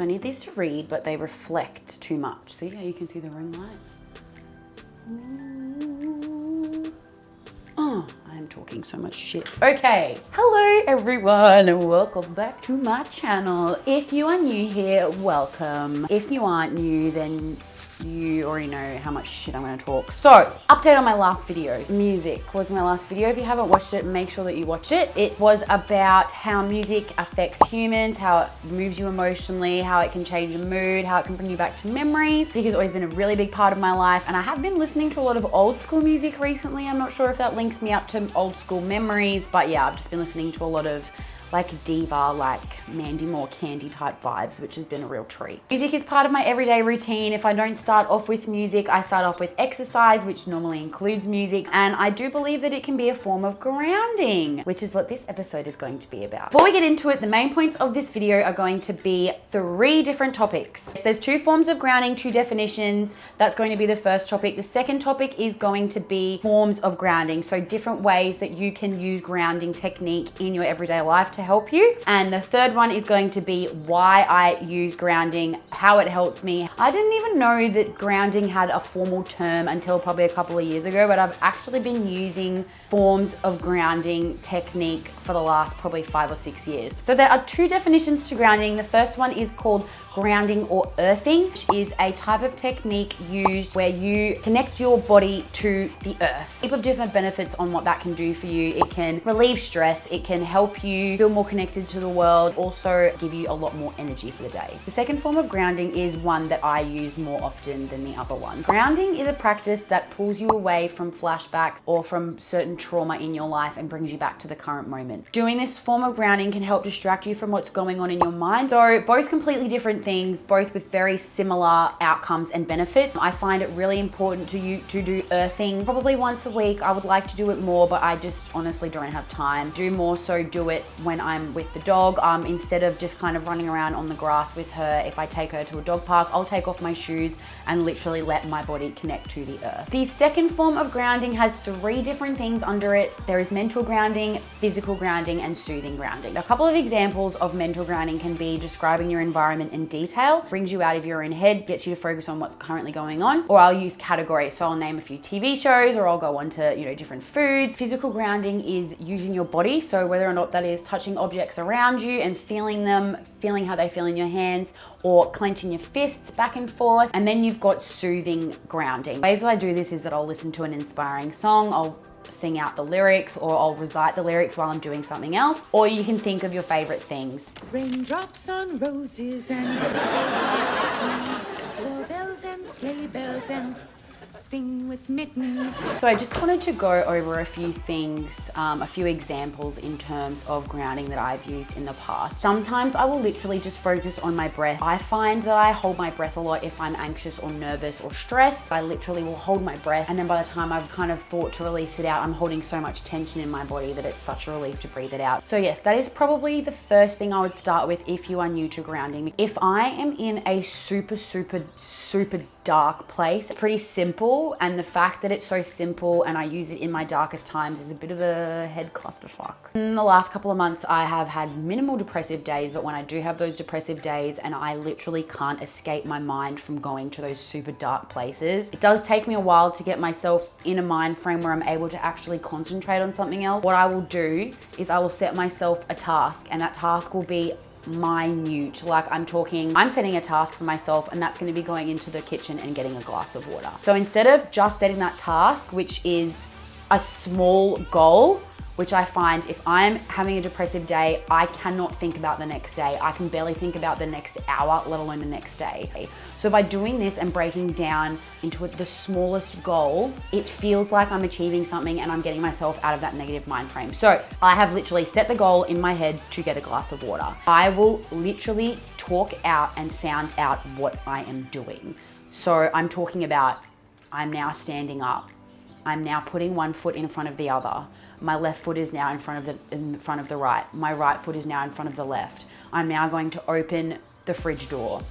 So I need these to read, but they reflect too much. See how you can see the ring light? Ooh. Oh, I'm talking so much shit. Okay, hello everyone and welcome back to my channel. If you are new here, welcome. If you aren't new, then you already know how much shit I'm gonna talk. So, update on my last video. Music was my last video. If you haven't watched it, make sure that you watch it. It was about how music affects humans, how it moves you emotionally, how it can change your mood, how it can bring you back to memories. Music has always been a really big part of my life, and I have been listening to a lot of old school music recently. I'm not sure if that links me up to old school memories, but yeah, I've just been listening to a lot of like diva, like Mandy Moore Candy type vibes, which has been a real treat. Music is part of my everyday routine. If I don't start off with music, I start off with exercise, which normally includes music. And I do believe that it can be a form of grounding, which is what this episode is going to be about. Before we get into it, the main points of this video are going to be 3 different topics. There's 2 forms of grounding, 2 definitions. That's going to be the first topic. The second topic is going to be forms of grounding. So different ways that you can use grounding technique in your everyday life to help you. And the third one is going to be why I use grounding, how it helps me. I didn't even know that grounding had a formal term until probably a couple of years ago, but I've actually been using forms of grounding technique for the last probably 5 or 6 years. So there are 2 definitions to grounding. The first one is called grounding or earthing, which is a type of technique used where you connect your body to the earth. A heap of different benefits on what that can do for you. It can relieve stress, it can help you feel more connected to the world, also give you a lot more energy for the day. The second form of grounding is one that I use more often than the other one. Grounding is a practice that pulls you away from flashbacks or from certain trauma in your life and brings you back to the current moment. Doing this form of grounding can help distract you from what's going on in your mind. So both completely different things, both with very similar outcomes and benefits. I find it really important to do earthing probably once a week. I would like to do it more, but I just honestly don't have time. Do more so do it when I'm with the dog. Instead of just kind of running around on the grass with her, if I take her to a dog park, I'll take off my shoes and literally let my body connect to the earth. The second form of grounding has 3 different things under it. There is mental grounding, physical grounding, and soothing grounding. A couple of examples of mental grounding can be describing your environment in detail, brings you out of your own head, gets you to focus on what's currently going on, or I'll use categories. So I'll name a few TV shows, or I'll go on to, different foods. Physical grounding is using your body. So whether or not that is touching objects around you and feeling them, feeling how they feel in your hands, or clenching your fists back and forth. And then you've got soothing grounding. Ways that I do this is that I'll listen to an inspiring song, I'll sing out the lyrics, or I'll recite the lyrics while I'm doing something else, or you can think of your favorite things. Raindrops on roses and whispers, doorbells and sleigh bells and thing with mittens. So I just wanted to go over a few things, a few examples in terms of grounding that I've used in the past. Sometimes I will literally just focus on my breath. I find that I hold my breath a lot if I'm anxious or nervous or stressed. I literally will hold my breath, and then by the time I've kind of thought to release it out, I'm holding so much tension in my body that it's such a relief to breathe it out. So yes, that is probably the first thing I would start with if you are new to grounding. If I am in a super dark place, pretty simple, and the fact that it's so simple and I use it in my darkest times is a bit of a head clusterfuck. In the last couple of months, I have had minimal depressive days, but when I do have those depressive days and I literally can't escape my mind from going to those super dark places, it does take me a while to get myself in a mind frame where I'm able to actually concentrate on something else. What I will do is I will set myself a task, and that task will be minute. Like I'm setting a task for myself, and that's going to be going into the kitchen and getting a glass of water. So instead of just setting that task, which is a small goal, which I find if I'm having a depressive day, I cannot think about the next day. I can barely think about the next hour, let alone the next day. So by doing this and breaking down into the smallest goal, it feels like I'm achieving something and I'm getting myself out of that negative mind frame. So I have literally set the goal in my head to get a glass of water. I will literally talk out and sound out what I am doing. So I'm talking about, I'm now standing up. I'm now putting one foot in front of the other. My left foot is now in front of the right. My right foot is now in front of the left. I'm now going to open the fridge door.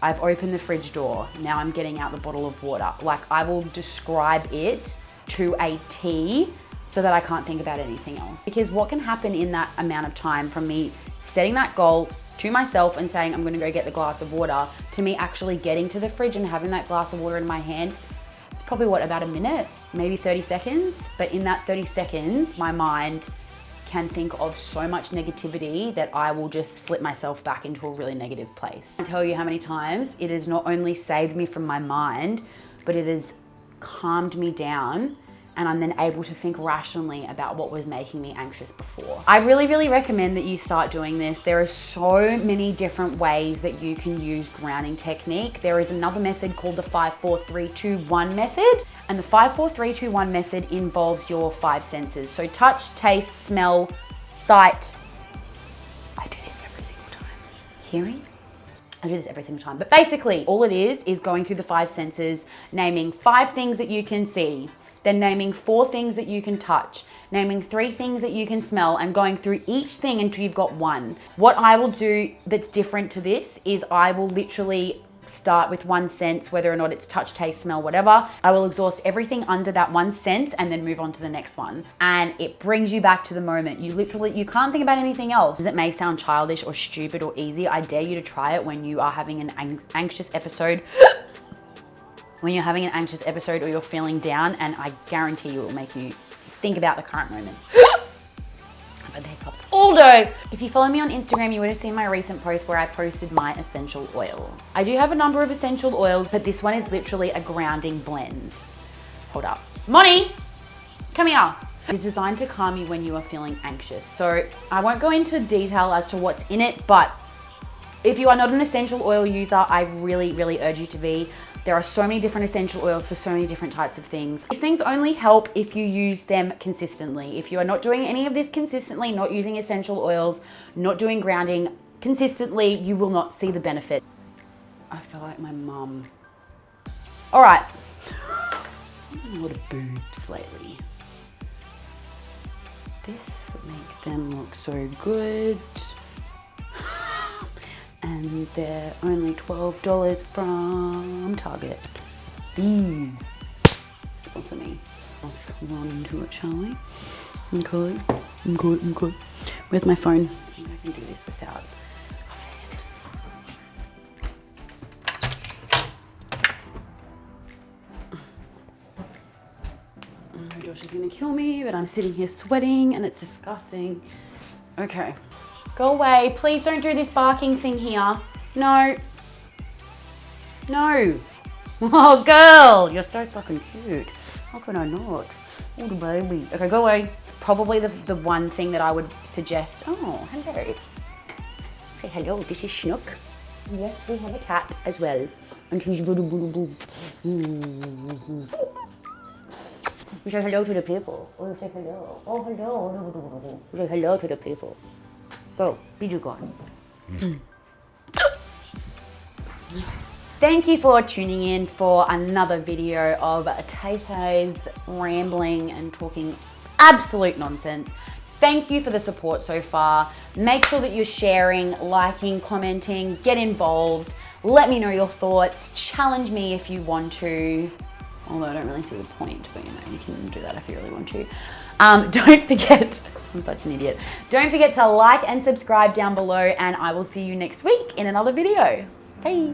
I've opened the fridge door. Now I'm getting out the bottle of water. Like, I will describe it to a T so that I can't think about anything else. Because what can happen in that amount of time from me setting that goal, to myself and saying, I'm gonna go get the glass of water, to me actually getting to the fridge and having that glass of water in my hand, it's probably what, about a minute, maybe 30 seconds. But in that 30 seconds, my mind can think of so much negativity that I will just flip myself back into a really negative place. I tell you how many times it has not only saved me from my mind, but it has calmed me down, and I'm then able to think rationally about what was making me anxious before. I really, really recommend that you start doing this. There are so many different ways that you can use grounding technique. There is another method called the 5-4-3-2-1 method. And the 5-4-3-2-1 method involves your 5 senses. So touch, taste, smell, sight. I do this every single time. Hearing? I do this every single time. But basically, all it is going through the 5 senses, naming 5 things that you can see, then naming 4 things that you can touch, naming 3 things that you can smell, and going through each thing until you've got 1. What I will do that's different to this is I will literally start with 1 sense, whether or not it's touch, taste, smell, whatever. I will exhaust everything under that 1 sense and then move on to the next one. And it brings you back to the moment. You can't think about anything else. It may sound childish or stupid or easy. I dare you to try it when you are having an anxious episode. When you're having an anxious episode or you're feeling down, and I guarantee you it will make you think about the current moment. But they pops all day. If you follow me on Instagram, you would have seen my recent post where I posted my essential oils. I do have a number of essential oils, but this one is literally a grounding blend. Hold up. Moni, come here. It's designed to calm you when you are feeling anxious. So I won't go into detail as to what's in it, but if you are not an essential oil user, I really, really urge you to be. There are so many different essential oils for so many different types of things. These things only help if you use them consistently. If you are not doing any of this consistently, not using essential oils, not doing grounding consistently, you will not see the benefit. I feel like my mum. All right. A lot of boobs lately. This makes them look so good. And they're only $12 from Target. Please sponsor me. Let's run into it, shall we? Okay. Where's my phone? I think I can do this without a fan. Oh, Josh is gonna kill me, but I'm sitting here sweating and it's disgusting. Okay. Go away. Please don't do this barking thing here. No. No. Oh, girl. You're so fucking cute. How can I not? Oh, the baby. Okay, go away. It's probably the one thing that I would suggest. Oh, hello. Say hello. This is Snook. Yes, we have a cat as well. And he's boo boo boo. You say hello to the people. Oh, you say hello. Oh, hello. You say hello to the people. Go, be gone. Thank you for tuning in for another video of Tay's rambling and talking absolute nonsense. Thank you for the support so far. Make sure that you're sharing, liking, commenting, get involved. Let me know your thoughts. Challenge me if you want to. Although I don't really see the point, but you know, you can do that if you really want to. Don't forget, I'm such an idiot. Don't forget to like and subscribe down below, and I will see you next week in another video. Bye.